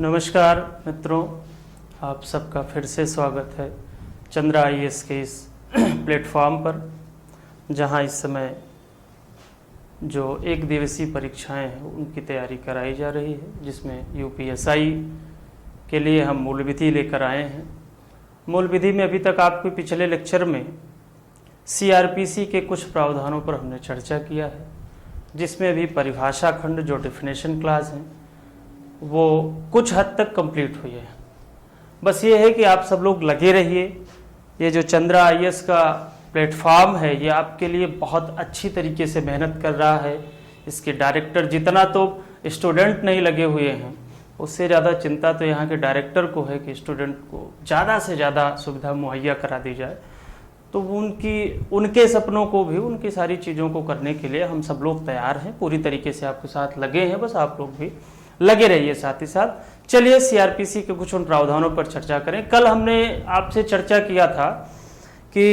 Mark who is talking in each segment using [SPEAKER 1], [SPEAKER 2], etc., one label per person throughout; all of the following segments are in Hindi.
[SPEAKER 1] नमस्कार मित्रों, आप सबका फिर से स्वागत है चंद्रा आईएएस के इस प्लेटफॉर्म पर, जहां इस समय जो एक दिवसीय परीक्षाएं हैं उनकी तैयारी कराई जा रही है, जिसमें यूपीएसआई के लिए हम मूल विधि लेकर आए हैं। मूल विधि में अभी तक आपके पिछले लेक्चर में सीआरपीसी के कुछ प्रावधानों पर हमने चर्चा किया है, जिसमें भी परिभाषा खंड जो डेफिनेशन क्लास हैं वो कुछ हद तक कंप्लीट हुई है। बस ये है कि आप सब लोग लगे रहिए। ये जो चंद्रा आईएएस का प्लेटफॉर्म है ये आपके लिए बहुत अच्छी तरीके से मेहनत कर रहा है। इसके डायरेक्टर जितना तो स्टूडेंट नहीं लगे हुए हैं, उससे ज़्यादा चिंता तो यहाँ के डायरेक्टर को है कि स्टूडेंट को ज़्यादा से ज़्यादा सुविधा मुहैया करा दी जाए। तो उनके सपनों को भी, उनकी सारी चीज़ों को करने के लिए हम सब लोग तैयार हैं, पूरी तरीके से आपके साथ लगे हैं। बस आप लोग भी लगे रहिए साथ ही साथ। चलिए सीआरपीसी के कुछ उन प्रावधानों पर चर्चा करें। कल हमने आपसे चर्चा किया था कि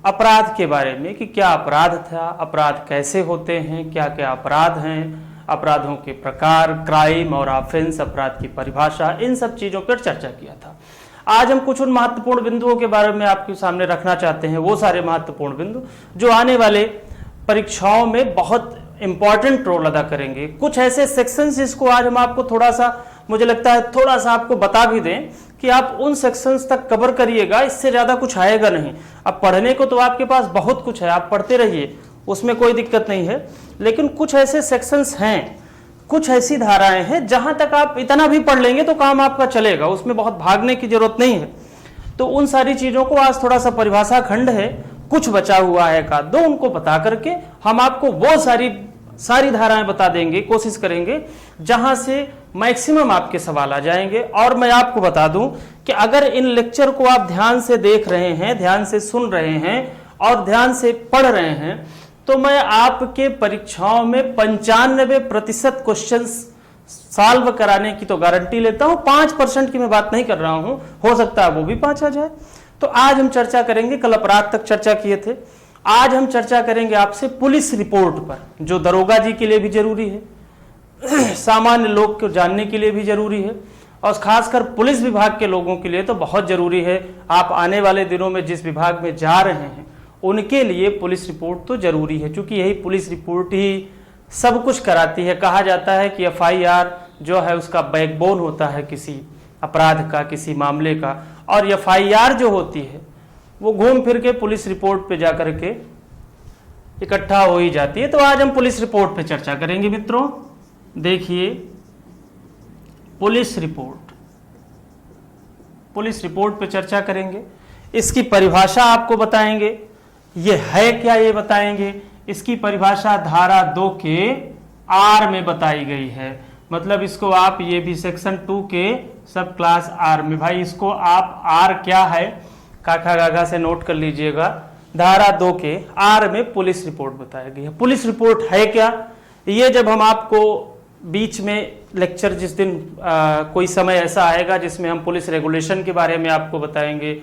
[SPEAKER 1] अपराध के बारे में, कि क्या अपराध था, अपराध कैसे होते हैं, क्या क्या अपराध हैं, अपराधों के प्रकार, क्राइम और ऑफेंस, अपराध की परिभाषा, इन सब चीज़ों पर चर्चा किया था। आज हम कुछ उन महत्वपूर्ण बिंदुओं के बारे में आपके सामने रखना चाहते हैं, वो सारे महत्वपूर्ण बिंदु जो आने वाले परीक्षाओं में बहुत इंपॉर्टेंट रोल अदा करेंगे। कुछ ऐसे सेक्शंस जिसको आज हम आपको थोड़ा सा, मुझे लगता है थोड़ा सा आपको बता भी दें कि आप उन सेक्शंस तक कवर करिएगा, इससे ज़्यादा कुछ आएगा नहीं। अब पढ़ने को तो आपके पास बहुत कुछ है, आप पढ़ते रहिए, उसमें कोई दिक्कत नहीं है। लेकिन कुछ ऐसे सेक्शंस हैं, कुछ ऐसी धाराएं हैं जहां तक आप इतना भी पढ़ लेंगे तो काम आपका चलेगा, उसमें बहुत भागने की जरूरत नहीं है। तो उन सारी चीज़ों को आज थोड़ा सा परिभाषा खंड है, कुछ बचा हुआ है का दो, उनको बता करके हम आपको वो सारी धाराएं बता देंगे, कोशिश करेंगे जहां से मैक्सिमम आपके सवाल आ जाएंगे। और मैं आपको बता दूं कि अगर इन लेक्चर को आप ध्यान से देख रहे हैं, ध्यान से सुन रहे हैं और ध्यान से पढ़ रहे हैं, तो मैं आपके परीक्षाओं में 95% क्वेश्चन सॉल्व कराने की तो गारंटी लेता हूं। 5% की मैं बात नहीं कर रहा हूं, हो सकता है वो भी 5 आ जाए। तो आज हम चर्चा करेंगे, कल अपराध तक चर्चा किए थे, आज हम चर्चा करेंगे आपसे पुलिस रिपोर्ट पर, जो दरोगा जी के लिए भी जरूरी है, सामान्य लोग को जानने के लिए भी जरूरी है, और खासकर पुलिस विभाग के लोगों के लिए तो बहुत जरूरी है। आप आने वाले दिनों में जिस विभाग में जा रहे हैं उनके लिए पुलिस रिपोर्ट तो जरूरी है, क्योंकि यही पुलिस रिपोर्ट ही सब कुछ कराती है। कहा जाता है कि एफआईआर जो है उसका बैकबोन होता है किसी अपराध का, किसी मामले का, और एफआईआर जो होती है वो घूम फिर के पुलिस रिपोर्ट पे जाकर के इकट्ठा हो ही जाती है। तो आज हम पुलिस रिपोर्ट पे चर्चा करेंगे मित्रों। देखिए, पुलिस रिपोर्ट पे चर्चा करेंगे, इसकी परिभाषा आपको बताएंगे, ये है क्या ये बताएंगे। इसकी परिभाषा धारा 2 के आर में बताई गई है, मतलब इसको आप, ये भी सेक्शन 2 के सब क्लास आर में, भाई इसको आप आर क्या है काका गागा से नोट कर लीजिएगा। धारा 2 के आर में पुलिस रिपोर्ट बताया गया है। पुलिस रिपोर्ट है क्या, ये जब हम आपको बीच में लेक्चर, जिस दिन कोई समय ऐसा आएगा जिसमें हम पुलिस रेगुलेशन के बारे में आपको बताएंगे,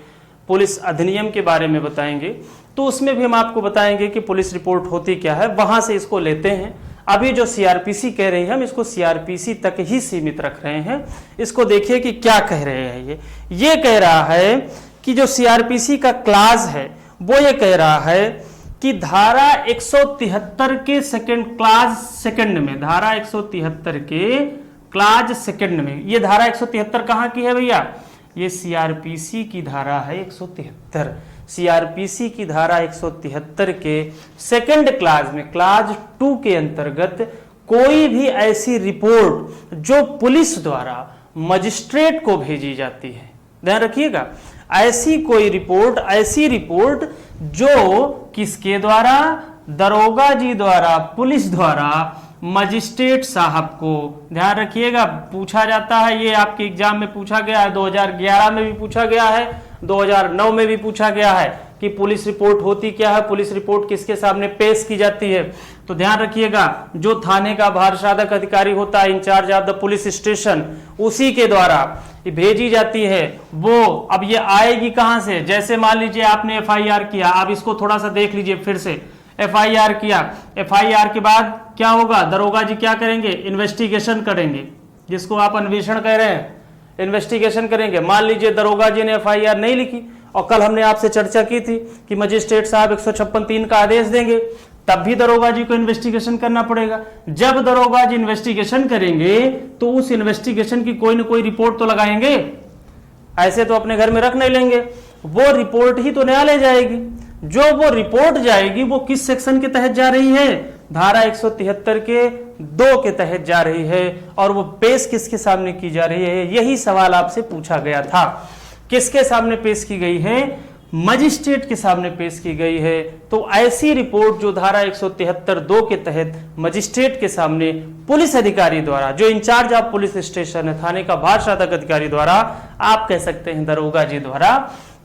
[SPEAKER 1] पुलिस अधिनियम के बारे में बताएंगे, तो उसमें भी हम आपको बताएंगे कि पुलिस रिपोर्ट होती क्या है, वहां से इसको लेते हैं। अभी जो सीआरपीसी कह रहे हैं, हम इसको सीआरपीसी तक ही सीमित रख रहे हैं। इसको देखिए कि क्या कह रहे हैं। ये कह रहा है कि जो सीआरपीसी का क्लास है वो ये कह रहा है कि धारा 173 के क्लास सेकंड में, धारा 173 के क्लास सेकंड में, ये धारा 173 कहां की है भैया, ये सीआरपीसी की धारा है 173। सीआरपीसी की धारा 173 के सेकंड क्लास में, क्लास 2 के अंतर्गत कोई भी ऐसी रिपोर्ट जो पुलिस द्वारा मजिस्ट्रेट को भेजी जाती है, ध्यान रखिएगा, ऐसी कोई रिपोर्ट, ऐसी रिपोर्ट जो किसके द्वारा, दरोगा जी द्वारा, पुलिस द्वारा मजिस्ट्रेट साहब को, ध्यान रखिएगा, पूछा जाता है। ये आपके एग्जाम में पूछा गया है, 2011 में भी पूछा गया है, 2009 में भी पूछा गया है कि पुलिस रिपोर्ट होती क्या है, पुलिस रिपोर्ट किसके सामने पेश की जाती है। तो ध्यान रखिएगा, जो थाने का भारसाधक अधिकारी होता है, in charge of the police station, उसी के द्वारा भेजी जाती है वो। अब ये आएगी कहां से, जैसे मान लीजिए आपने एफआईआर किया, आप इसको थोड़ा सा देख लीजिए फिर से। एफआईआर किया, एफआईआर के बाद क्या होगा, दरोगा जी क्या करेंगे, इन्वेस्टिगेशन करेंगे, जिसको आप अन्वेषण कह रहे हैं, इन्वेस्टिगेशन करेंगे। मान लीजिए दरोगा जी ने एफआईआर नहीं लिखी और कल हमने आपसे चर्चा की थी कि मजिस्ट्रेट साहब 156(3) का आदेश देंगे, तब भी दरोगा जी को इन्वेस्टिगेशन करना पड़ेगा। जब दरोगा जी इन्वेस्टिगेशन करेंगे तो उस इन्वेस्टिगेशन की कोई ना कोई रिपोर्ट तो लगाएंगे, ऐसे तो अपने घर में रख नहीं लेंगे। वो रिपोर्ट ही तो न्यायालय जाएगी। जो वो रिपोर्ट जाएगी वो किस सेक्शन के तहत जा रही है? धारा 173 के 2 के तहत जा रही है। और वो पेश किसके सामने की जा रही है? यही सवाल आपसे पूछा गया था। किसके सामने पेश की गई है? मजिस्ट्रेट के सामने पेश की गई है। तो ऐसी रिपोर्ट जो धारा 173(2) के तहत मजिस्ट्रेट के सामने पुलिस अधिकारी द्वारा, जो इंचार्ज ऑफ पुलिस स्टेशन है, थाने का भारसाधक अधिकारी द्वारा, आप कह सकते हैं दरोगा जी द्वारा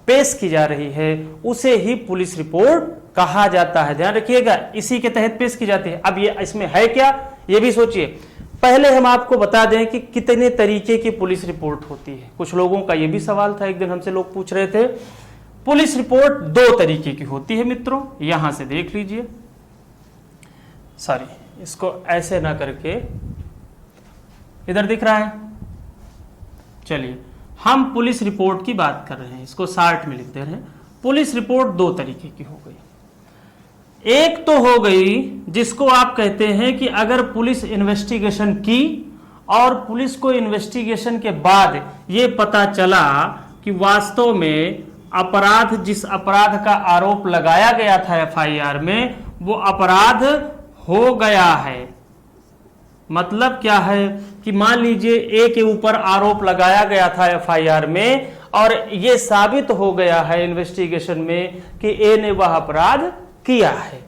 [SPEAKER 1] पेश की जा रही है, उसे ही पुलिस रिपोर्ट कहा जाता है। ध्यान रखिएगा, इसी के तहत पेश की जाती है। अब ये इसमें है क्या, ये भी सोचिए। पहले हम आपको बता दें कि कितने तरीके की पुलिस रिपोर्ट होती है। कुछ लोगों का ये भी सवाल था, एक दिन हमसे लोग पूछ रहे थे। पुलिस रिपोर्ट 2 तरीके की होती है मित्रों, यहां से देख लीजिए। सॉरी, इसको ऐसे ना करके इधर दिख रहा है। चलिए, हम पुलिस रिपोर्ट की बात कर रहे हैं, इसको शार्ट में लिख दे रहे हैं। पुलिस रिपोर्ट 2 तरीके की हो गई। एक तो हो गई जिसको आप कहते हैं कि अगर पुलिस इन्वेस्टिगेशन की और पुलिस को इन्वेस्टिगेशन के बाद ये पता चला कि वास्तव में अपराध, जिस अपराध का आरोप लगाया गया था एफआईआर में, वो अपराध हो गया है। मतलब क्या है कि मान लीजिए ए के ऊपर आरोप लगाया गया था एफआईआर में और ये साबित हो गया है इन्वेस्टिगेशन में कि ए ने वह अपराध किया है।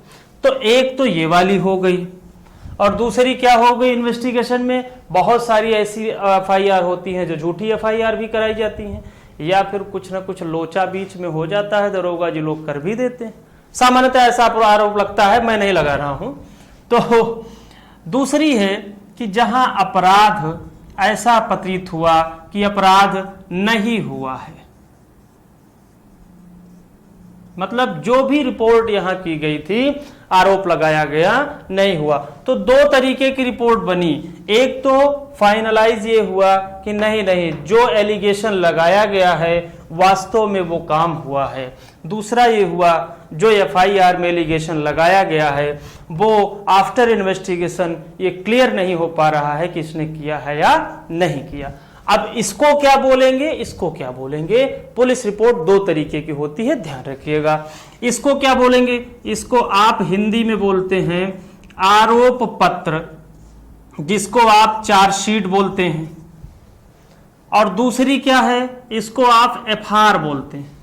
[SPEAKER 1] तो एक तो ये वाली हो गई। और दूसरी क्या हो गई? इन्वेस्टिगेशन में बहुत सारी ऐसी एफआईआर होती हैं जो झूठी एफआईआर भी कराई जाती हैं, या फिर कुछ ना कुछ लोचा बीच में हो जाता है, दरोगा जी लोग कर भी देते हैं। सामान्यतः ऐसा आरोप लगता है, मैं नहीं लगा रहा हूं। तो दूसरी है कि जहां अपराध ऐसा प्रतीत हुआ कि अपराध नहीं हुआ है, मतलब जो भी रिपोर्ट यहां की गई थी, आरोप लगाया गया, नहीं हुआ। तो 2 तरीके की रिपोर्ट बनी। एक तो फाइनलाइज ये हुआ कि नहीं, जो एलिगेशन लगाया गया है वास्तव में वो काम हुआ है। दूसरा ये हुआ जो एफआईआर में एलिगेशन लगाया गया है वो आफ्टर इन्वेस्टिगेशन ये क्लियर नहीं हो पा रहा है कि इसने किया है या नहीं किया। अब इसको क्या बोलेंगे, इसको क्या बोलेंगे? पुलिस रिपोर्ट 2 तरीके की होती है, ध्यान रखिएगा। इसको क्या बोलेंगे? इसको आप हिंदी में बोलते हैं आरोप पत्र, जिसको आप चार्जशीट बोलते हैं। और दूसरी क्या है? इसको आप एफआर बोलते हैं।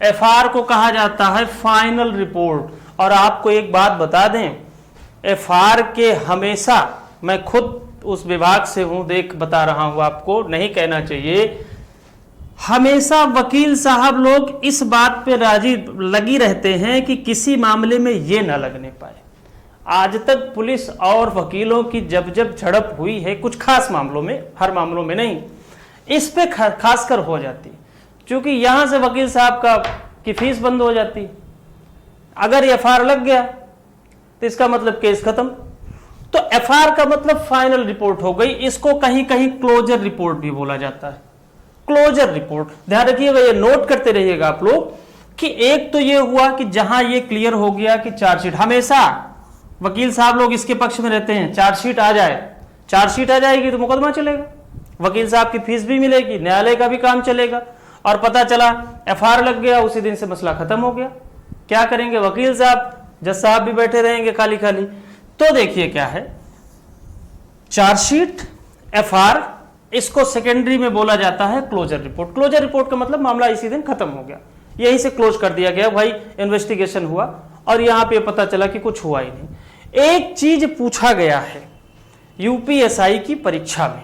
[SPEAKER 1] एफआर को कहा जाता है फाइनल रिपोर्ट। और आपको एक बात बता दें, एफआर के हमेशा, मैं खुद उस विभाग से हूं, बता रहा हूं आपको, नहीं कहना चाहिए, हमेशा वकील साहब लोग इस बात पे राजी लगी रहते हैं कि किसी मामले में ये ना लगने पाए। आज तक पुलिस और वकीलों की जब जब झड़प हुई है, कुछ खास मामलों में, हर मामलों में नहीं, इस पे खासकर हो जाती, क्योंकि यहां से वकील साहब की फीस बंद हो जाती। अगर एफआर लग गया तो इसका मतलब केस खत्म। तो एफआर का मतलब फाइनल रिपोर्ट हो गई। इसको कहीं कहीं क्लोजर रिपोर्ट भी बोला जाता है। क्लोजर रिपोर्ट, ध्यान रखिएगा, ये नोट करते रहिएगा आप लोग कि एक तो ये हुआ कि जहां ये क्लियर हो गया कि चार्जशीट, हमेशा वकील साहब लोग इसके पक्ष में रहते हैं, चार्जशीट आ जाए, चार्जशीट आ जाएगी तो मुकदमा चलेगा, वकील साहब की फीस भी मिलेगी, न्यायालय का भी काम चलेगा। और पता चला एफआर लग गया, उसी दिन से मसला खत्म हो गया। क्या करेंगे वकील साहब? जज साहब भी बैठे रहेंगे खाली खाली। तो देखिए क्या है, चार्जशीट, एफआर, इसको सेकेंडरी में बोला जाता है क्लोजर रिपोर्ट। क्लोजर रिपोर्ट का मतलब मामला इसी दिन खत्म हो गया, यहीं से क्लोज कर दिया गया, भाई इन्वेस्टिगेशन हुआ और यहां पे पता चला कि कुछ हुआ ही नहीं। एक चीज पूछा गया है यूपीएसआई की परीक्षा में,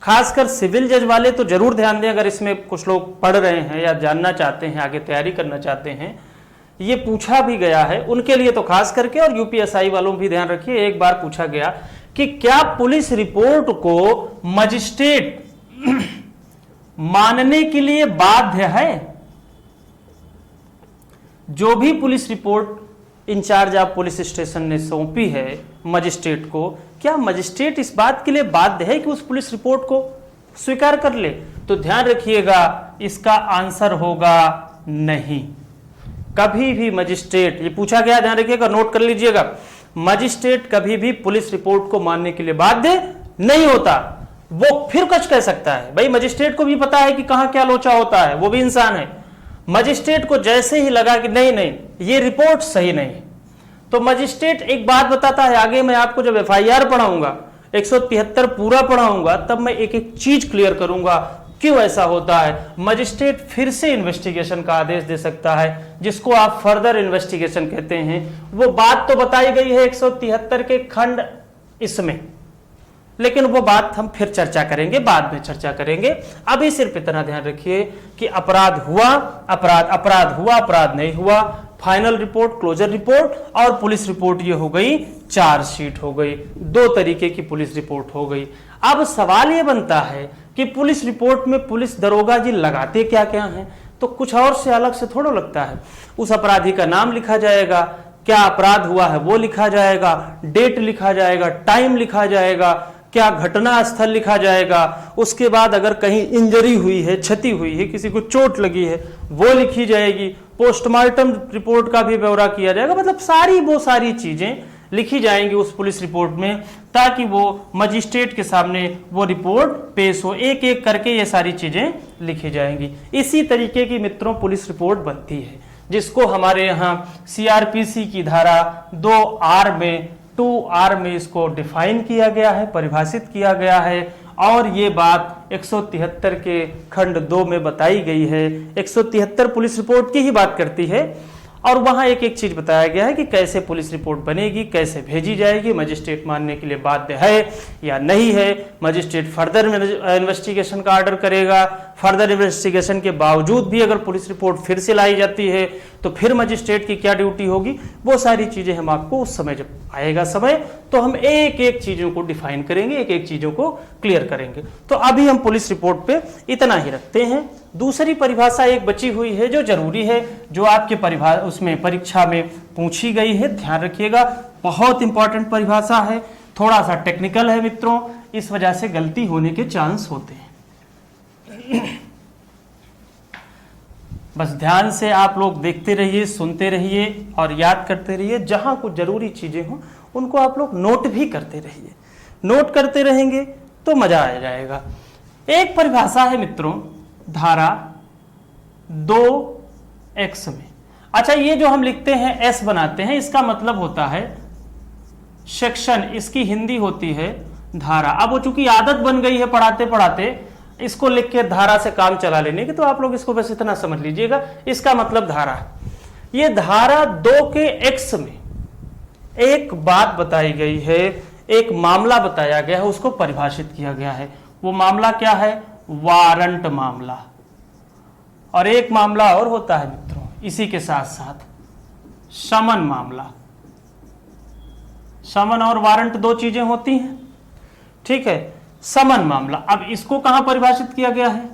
[SPEAKER 1] खासकर सिविल जज वाले तो जरूर ध्यान दें, अगर इसमें कुछ लोग पढ़ रहे हैं या जानना चाहते हैं, आगे तैयारी करना चाहते हैं, ये पूछा भी गया है उनके लिए तो खास करके, और यूपीएसआई वालों भी ध्यान रखिए। एक बार पूछा गया कि क्या पुलिस रिपोर्ट को मजिस्ट्रेट मानने के लिए बाध्य है? जो भी police report in charge of police station ने सौंपी है, मजिस्ट्रेट को, क्या मजिस्ट्रेट इस बात के लिए बाध्य है कि उस पुलिस रिपोर्ट को स्वीकार कर ले? तो ध्यान रखिएगा, इसका आंसर होगा नहीं। कभी भी मजिस्ट्रेट, ये पूछा गया, ध्यान रखिएगा, नोट कर लीजिएगा, मजिस्ट्रेट कभी भी पुलिस रिपोर्ट को मानने के लिए बाध्य नहीं होता। वो फिर कुछ कह सकता है, भाई मजिस्ट्रेट को भी पता है कि कहां क्या लोचा होता है, वो भी इंसान है। मजिस्ट्रेट को जैसे ही लगा कि नहीं नहीं ये रिपोर्ट सही नहीं है, तो मजिस्ट्रेट एक बात बताता है, आगे मैं आपको जब FIR पढ़ाऊंगा, 173 पूरा पढ़ाऊंगा, तब मैं एक एक चीज क्लियर करूंगा क्यों ऐसा होता है। मजिस्ट्रेट फिर से इन्वेस्टिगेशन का आदेश दे सकता है, जिसको आप फर्दर इन्वेस्टिगेशन कहते हैं। वो बात तो बताई गई है 173 के खंड इसमें, लेकिन वो बात हम फिर चर्चा करेंगे, बाद में चर्चा करेंगे। अभी सिर्फ इतना ध्यान रखिए कि अपराध हुआ, अपराध हुआ, अपराध नहीं हुआ, फाइनल रिपोर्ट, क्लोजर रिपोर्ट और पुलिस रिपोर्ट, ये हो गई चार्जशीट हो गई, दो तरीके की पुलिस रिपोर्ट हो गई। अब सवाल ये बनता है कि पुलिस रिपोर्ट में पुलिस दरोगा जी लगाते क्या क्या हैं? तो कुछ और से अलग से थोड़ा लगता है। उस अपराधी का नाम लिखा जाएगा, क्या अपराध हुआ है वो लिखा जाएगा, डेट लिखा जाएगा, टाइम लिखा जाएगा, क्या घटना स्थल लिखा जाएगा, उसके बाद अगर कहीं इंजरी हुई है, क्षति हुई है, किसी को चोट लगी है वो लिखी जाएगी, पोस्टमार्टम रिपोर्ट का भी ब्यौरा किया जाएगा। मतलब वो सारी चीजें लिखी जाएंगी उस पुलिस रिपोर्ट में, ताकि वो मजिस्ट्रेट के सामने वो रिपोर्ट पेश हो। एक एक करके ये सारी चीजें लिखी जाएंगी। इसी तरीके की मित्रों पुलिस रिपोर्ट बनती है, जिसको हमारे यहाँ CRPC की धारा 2R में इसको डिफाइन किया गया है, परिभाषित किया गया है। और ये बात 173 के खंड 2 में बताई गई है। 173 पुलिस रिपोर्ट की ही बात करती है, और वहां एक एक चीज बताया गया है कि कैसे पुलिस रिपोर्ट बनेगी, कैसे भेजी जाएगी, मजिस्ट्रेट मानने के लिए बाध्य है या नहीं है, मजिस्ट्रेट फर्दर इन्वेस्टिगेशन का ऑर्डर करेगा, फर्दर इन्वेस्टिगेशन के बावजूद भी अगर पुलिस रिपोर्ट फिर से लाई जाती है तो फिर मजिस्ट्रेट की क्या ड्यूटी होगी। वो सारी चीजें हम आपको उस समय, जब आएगा समय, तो हम एक एक चीजों को डिफाइन करेंगे, एक एक चीजों को क्लियर करेंगे। तो अभी हम पुलिस रिपोर्ट पे इतना ही रखते हैं। दूसरी परिभाषा एक बची हुई है जो जरूरी है, जो आपके उसमें परीक्षा में पूछी गई है, ध्यान रखिएगा, बहुत इंपॉर्टेंट परिभाषा है, थोड़ा सा टेक्निकल है मित्रों, इस वजह से गलती होने के चांस होते हैं। बस ध्यान से आप लोग देखते रहिए, सुनते रहिए और याद करते रहिए। जहां कुछ जरूरी चीजें हो उनको आप लोग नोट भी करते रहिए। नोट करते रहेंगे तो मजा आ जाएगा। एक परिभाषा है मित्रों धारा 2X में। अच्छा, ये जो हम लिखते हैं S बनाते हैं, इसका मतलब होता है सेक्शन, इसकी हिंदी होती है धारा। अब वो चूंकि आदत बन गई है पढ़ाते पढ़ाते इसको लिख के धारा से काम चला लेने की, तो आप लोग इसको बस इतना समझ लीजिएगा, इसका मतलब धारा। ये धारा 2 के X में एक बात बताई गई है, एक मामला बताया गया है, उसको परिभाषित किया गया है। वो मामला क्या है? वारंट मामला। और एक मामला और होता है मित्रों इसी के साथ साथ, समन मामला। समन और वारंट दो चीजें होती हैं, ठीक है। समन मामला, अब इसको कहां परिभाषित किया गया है?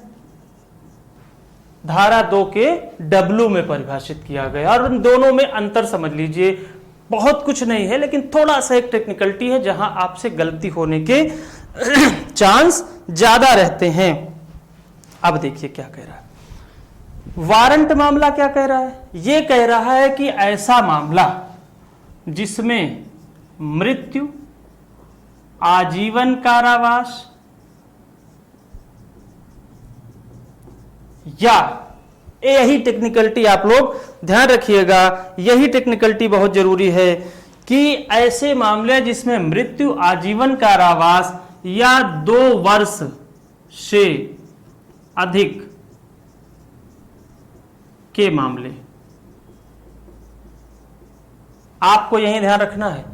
[SPEAKER 1] धारा 2 के W में परिभाषित किया गया। और उन दोनों में अंतर समझ लीजिए, बहुत कुछ नहीं है, लेकिन थोड़ा सा एक टेक्निकलिटी है जहां आपसे गलती होने के चांस ज्यादा रहते हैं। अब देखिए क्या कह रहा है वारंट मामला। क्या कह रहा है? यह कह रहा है कि ऐसा मामला जिसमें मृत्यु, आजीवन कारावास या, यही टेक्निकलिटी आप लोग ध्यान रखिएगा, यही टेक्निकलिटी बहुत जरूरी है कि ऐसे मामले जिसमें मृत्यु, आजीवन कारावास या 2 वर्ष से अधिक के मामले, आपको यही ध्यान रखना है।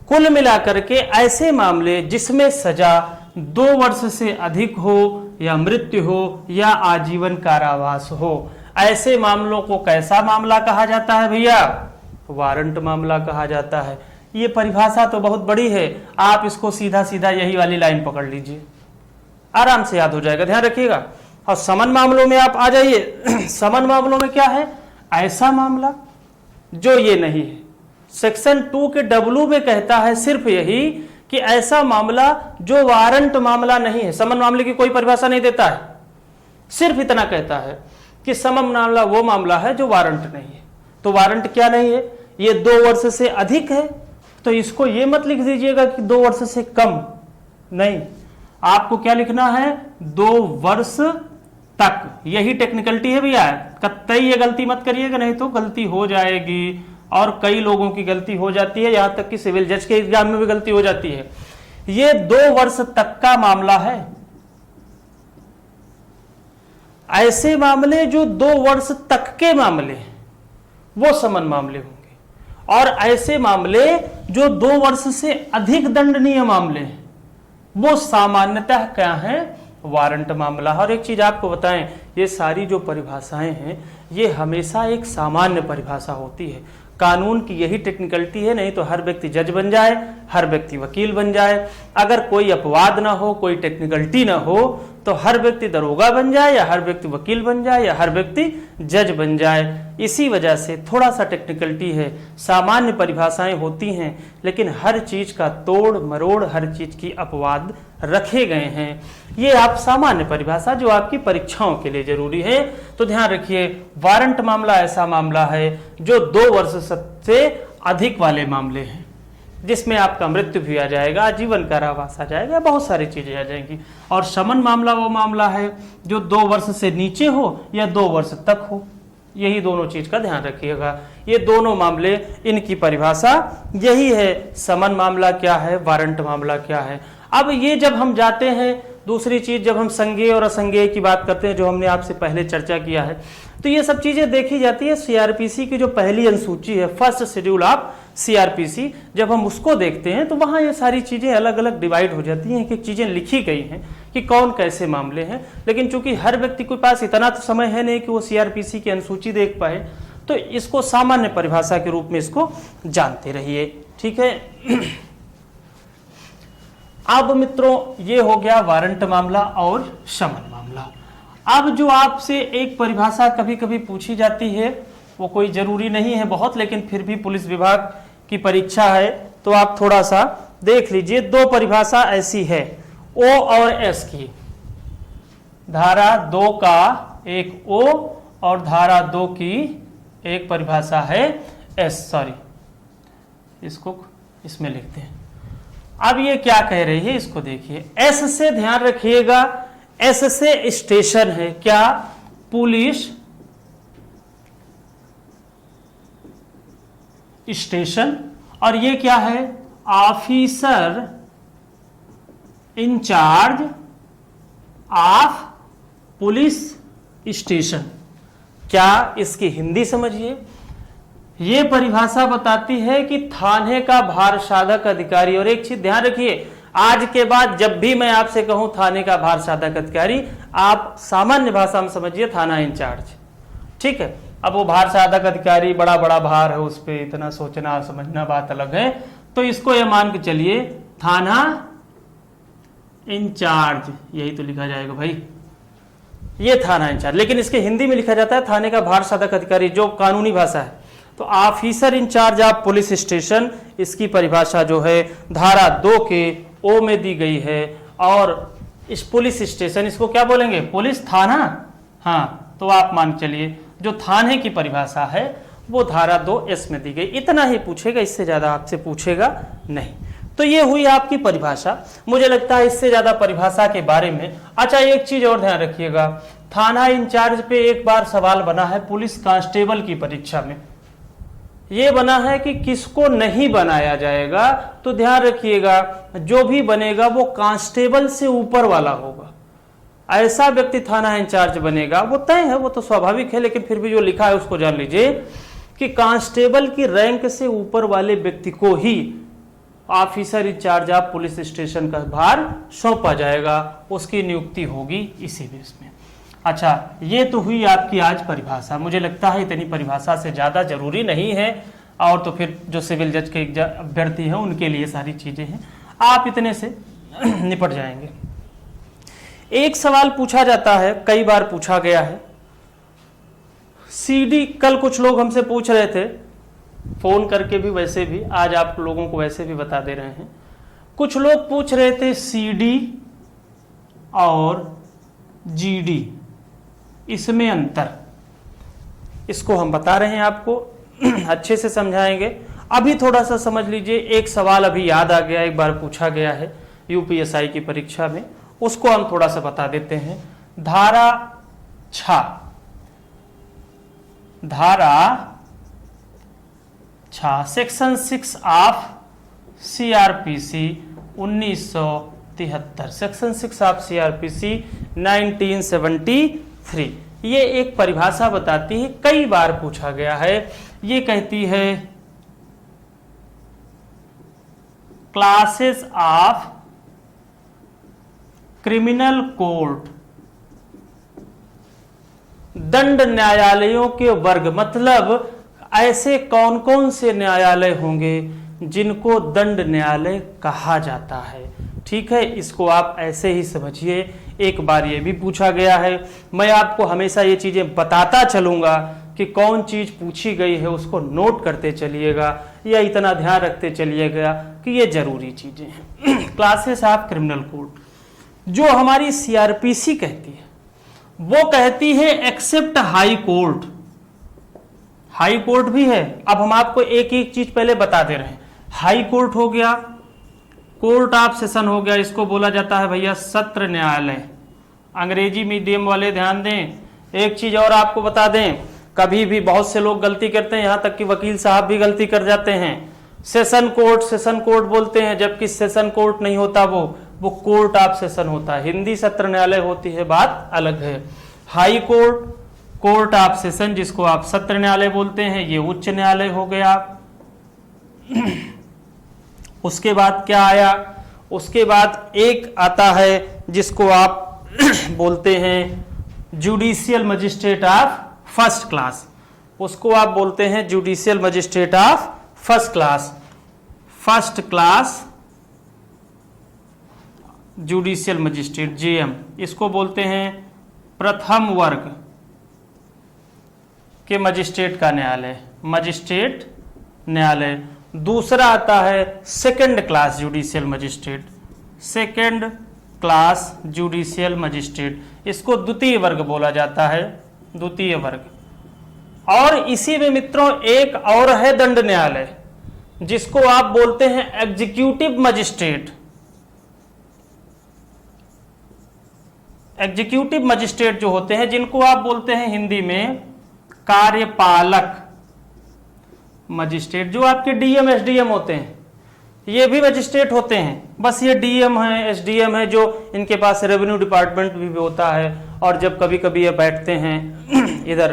[SPEAKER 1] कुल मिलाकर के ऐसे मामले जिसमें सजा 2 वर्ष से अधिक हो या मृत्यु हो या आजीवन कारावास हो, ऐसे मामलों को कैसा मामला कहा जाता है भैया? वारंट मामला कहा जाता है। ये परिभाषा तो बहुत बड़ी है, आप इसको सीधा सीधा यही वाली लाइन पकड़ लीजिए, आराम से याद हो जाएगा। ध्यान रखिएगा। और समन मामलों में आप आ जाइए। समन मामलों में क्या है? ऐसा मामला जो ये नहीं है, सेक्शन 2 के डब्ल्यू में कहता है सिर्फ यही कि ऐसा मामला जो वारंट मामला नहीं है, समन मामले की कोई परिभाषा नहीं देता है, सिर्फ इतना कहता है कि समन मामला वो मामला है जो वारंट नहीं है। तो वारंट क्या नहीं है, ये 2 वर्ष से अधिक है, तो इसको ये मत लिख दीजिएगा कि 2 वर्ष से कम, नहीं, आपको क्या लिखना है, 2 वर्ष तक। यही टेक्निकलिटी है भैया, कतई ये गलती मत करिएगा, नहीं तो गलती हो जाएगी और कई लोगों की गलती हो जाती है, यहां तक कि सिविल जज के एग्जाम में भी गलती हो जाती है। ये 2 वर्ष तक का मामला है। ऐसे मामले जो 2 वर्ष तक के मामले हैं वो समन मामले होंगे, और ऐसे मामले जो 2 वर्ष से अधिक दंडनीय मामले हैं वो सामान्यतः क्या है, वारंट मामला। और एक चीज आपको बताएं, ये सारी जो परिभाषाएं हैं ये हमेशा एक सामान्य परिभाषा होती है। कानून की यही टेक्निकलिटी है, नहीं तो हर व्यक्ति जज बन जाए, हर व्यक्ति वकील बन जाए। अगर कोई अपवाद ना हो, कोई टेक्निकलिटी ना हो, तो हर व्यक्ति दरोगा बन जाए, या हर व्यक्ति वकील बन जाए, या हर व्यक्ति जज बन जाए। इसी वजह से थोड़ा सा टेक्निकलिटी है, सामान्य परिभाषाएं होती हैं, लेकिन हर चीज का तोड़ मरोड़, हर चीज की अपवाद रखे गए हैं। ये आप सामान्य परिभाषा जो आपकी परीक्षाओं के लिए जरूरी है। तो ध्यान रखिए, वारंट मामला ऐसा मामला है जो 2 वर्ष से अधिक वाले मामले हैं, जिसमें आपका मृत्यु भी आ जाएगा, आजीवन कारावास आ जाएगा, बहुत सारी चीजें आ जाएंगी। और समन मामला वो मामला है जो 2 वर्ष से नीचे हो या 2 वर्ष तक हो। यही दोनों चीज का ध्यान रखिएगा। ये दोनों मामले, इनकी परिभाषा यही है, समन मामला क्या है, वारंट मामला क्या है। अब ये जब हम जाते हैं, दूसरी चीज जब हम संज्ञेय और असंज्ञेय की बात करते हैं, जो हमने आपसे पहले चर्चा किया है, तो ये सब चीजें देखी जाती है। सीआरपीसी की जो पहली अनुसूची है, फर्स्ट शेड्यूल ऑफ सीआरपीसी, जब हम उसको देखते हैं तो वहां ये सारी चीजें अलग अलग डिवाइड हो जाती हैं कि चीजें लिखी गई हैं कि कौन कैसे मामले हैं। लेकिन चूंकि हर व्यक्ति के पास इतना तो समय है नहीं कि वो सीआरपीसी की अनुसूची देख पाए, तो इसको सामान्य परिभाषा के रूप में इसको जानते रहिए, ठीक है। अब मित्रों ये हो गया वारंट मामला और समन मामला। अब जो आपसे एक परिभाषा कभी कभी पूछी जाती है, वो कोई जरूरी नहीं है बहुत, लेकिन फिर भी पुलिस विभाग की परीक्षा है तो आप थोड़ा सा देख लीजिए। 2 परिभाषा ऐसी है, ओ और एस की। धारा 2 का एक ओ और धारा 2 की एक परिभाषा है एस, सॉरी इसको इसमें लिखते हैं। अब ये क्या कह रही है इसको देखिए। एस से ध्यान रखिएगा, एस से स्टेशन है, क्या, पुलिस स्टेशन, और ये क्या है, officer in charge of police station. क्या इसकी हिंदी समझिए। ये परिभाषा बताती है कि थाने का भार साधक अधिकारी, और एक चीज ध्यान रखिए, आज के बाद जब भी मैं आपसे कहूं थाने का भार साधक अधिकारी, आप सामान्य भाषा में समझिए थाना इंचार्ज, ठीक है। अब वो भार साधक अधिकारी बड़ा बड़ा भार है, उस पर इतना सोचना समझना बात अलग है, तो इसको ये मान के चलिए थाना इंचार्ज, यही तो लिखा जाएगा भाई, ये थाना इंचार्ज। लेकिन इसके हिंदी में लिखा जाता है थाने का भार साधक अधिकारी, जो कानूनी भाषा है। तो officer in charge of police station, इसकी परिभाषा जो है धारा 2 के ओ में दी गई है। और इस पुलिस स्टेशन, इसको क्या बोलेंगे, पुलिस थाना, हाँ, तो आप मान चलिए जो थाने की परिभाषा है वो धारा 2 एस में दी गई। इतना ही पूछेगा, इससे ज्यादा आपसे पूछेगा नहीं। तो ये हुई आपकी परिभाषा। मुझे लगता है इससे ज्यादा परिभाषा के बारे में, अच्छा एक चीज और ध्यान रखिएगा, थाना इंचार्ज पे एक बार सवाल बना है पुलिस कांस्टेबल की परीक्षा में, ये बना है कि किसको नहीं बनाया जाएगा। तो ध्यान रखिएगा, जो भी बनेगा वो कांस्टेबल से ऊपर वाला होगा। ऐसा व्यक्ति थाना इंचार्ज बनेगा, वो तय है, वो तो स्वाभाविक है, लेकिन फिर भी जो लिखा है उसको जान लीजिए कि कांस्टेबल की रैंक से ऊपर वाले व्यक्ति को ही officer in charge of police station का भार सौंपा जाएगा, उसकी नियुक्ति होगी इसी बेस में। अच्छा, ये तो हुई आपकी आज परिभाषा। मुझे लगता है इतनी परिभाषा से ज़्यादा जरूरी नहीं है, और तो फिर जो सिविल जज के अभ्यर्थी हैं उनके लिए सारी चीज़ें हैं, आप इतने से निपट जाएंगे। एक सवाल पूछा जाता है, कई बार पूछा गया है, सीडी, कल कुछ लोग हमसे पूछ रहे थे फोन करके भी, वैसे भी आज आप लोगों को वैसे भी बता दे रहे हैं। कुछ लोग पूछ रहे थे सीडी और जीडी, इसमें अंतर, इसको हम बता रहे हैं आपको, अच्छे से समझाएंगे। अभी थोड़ा सा समझ लीजिए, एक सवाल अभी याद आ गया, एक बार पूछा गया है यूपीएसआई की परीक्षा में, उसको हम थोड़ा सा बता देते हैं। धारा 6 section 6 of CrPC 1973, section 6 of CrPC 1973, ये एक परिभाषा बताती है, कई बार पूछा गया है। ये कहती है क्लासेस ऑफ क्रिमिनल कोर्ट, दंड न्यायालयों के वर्ग, मतलब ऐसे कौन कौन से न्यायालय होंगे जिनको दंड न्यायालय कहा जाता है। ठीक है, इसको आप ऐसे ही समझिए। एक बार ये भी पूछा गया है, मैं आपको हमेशा ये चीजें बताता चलूंगा कि कौन चीज पूछी गई है, उसको नोट करते चलिएगा या इतना ध्यान रखते चलिएगा कि ये जरूरी चीजें हैं। क्लासेस ऑफ क्रिमिनल कोर्ट, जो हमारी सीआरपीसी कहती है, वो कहती है except high court, high court भी है। अब हम आपको एक एक चीज पहले बता दे रहे हैं। हाई कोर्ट हो गया, कोर्ट ऑफ सेशन हो गया, इसको बोला जाता है भैया सत्र न्यायालय। अंग्रेजी मीडियम वाले ध्यान दें। एक चीज और आपको बता दें, कभी भी बहुत से लोग गलती करते हैं, यहां तक कि वकील साहब भी गलती कर जाते हैं। सेशन कोर्ट बोलते हैं, जबकि सेशन कोर्ट नहीं होता, वो कोर्ट ऑफ सेशन होता है। हिंदी सत्र न्यायालय होती है, बात अलग है। High court, court of session, जिसको आप सत्र न्यायालय बोलते हैं, ये उच्च न्यायालय हो गया। उसके बाद क्या आया, उसके बाद एक आता है जिसको आप बोलते हैं judicial magistrate of first class, उसको आप बोलते हैं judicial magistrate of first class judicial magistrate, JM, इसको बोलते हैं प्रथम वर्ग के मजिस्ट्रेट का न्यायालय, मजिस्ट्रेट न्यायालय। दूसरा आता है second class judicial magistrate, second class judicial magistrate, इसको द्वितीय वर्ग बोला जाता है, द्वितीय वर्ग। और इसी में मित्रों एक और है दंड न्यायालय, जिसको आप बोलते हैं एग्जीक्यूटिव मजिस्ट्रेट। एग्जीक्यूटिव मजिस्ट्रेट जो होते हैं, जिनको आप बोलते हैं हिंदी में कार्यपालक मजिस्ट्रेट, जो आपके डीएम एसडीएम होते हैं, ये भी मजिस्ट्रेट होते हैं, बस ये डीएम है एसडीएम है, जो इनके पास रेवेन्यू डिपार्टमेंट भी होता है। और जब कभी कभी ये बैठते हैं इधर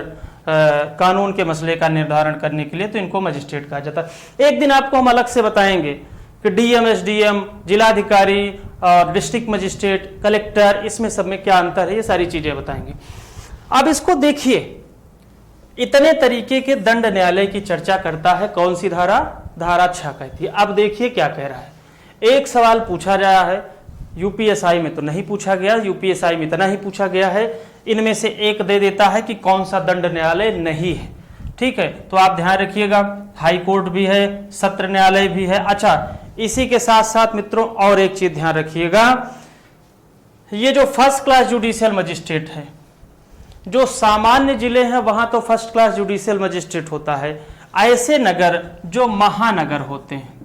[SPEAKER 1] कानून के मसले का निर्धारण करने के लिए, तो इनको मजिस्ट्रेट कहा जाता है। एक दिन आपको हम अलग से बताएंगे कि डीएम एसडीएम, जिलाधिकारी और डिस्ट्रिक्ट मजिस्ट्रेट, कलेक्टर, इसमें सब में क्या अंतर है, ये सारी चीजें बताएंगे। अब इसको देखिए, इतने तरीके के दंड न्यायालय की चर्चा करता है। कौन सी धारा, धारा 6 कहती है। अब देखिए क्या कह रहा है। एक सवाल पूछा गया है, यूपीएसआई में तो नहीं पूछा गया, यूपीएसआई में इतना ही पूछा गया है, इनमें से एक दे देता है कि कौन सा दंड न्यायालय नहीं है। ठीक है, तो आप ध्यान रखिएगा, हाई कोर्ट भी है, सत्र न्यायालय भी है। अच्छा, इसी के साथ साथ मित्रों और एक चीज ध्यान रखिएगा, ये जो फर्स्ट क्लास जुडिशियल मजिस्ट्रेट है, जो सामान्य जिले हैं वहां तो फर्स्ट क्लास जुडिशियल मजिस्ट्रेट होता है। ऐसे नगर जो महानगर होते हैं,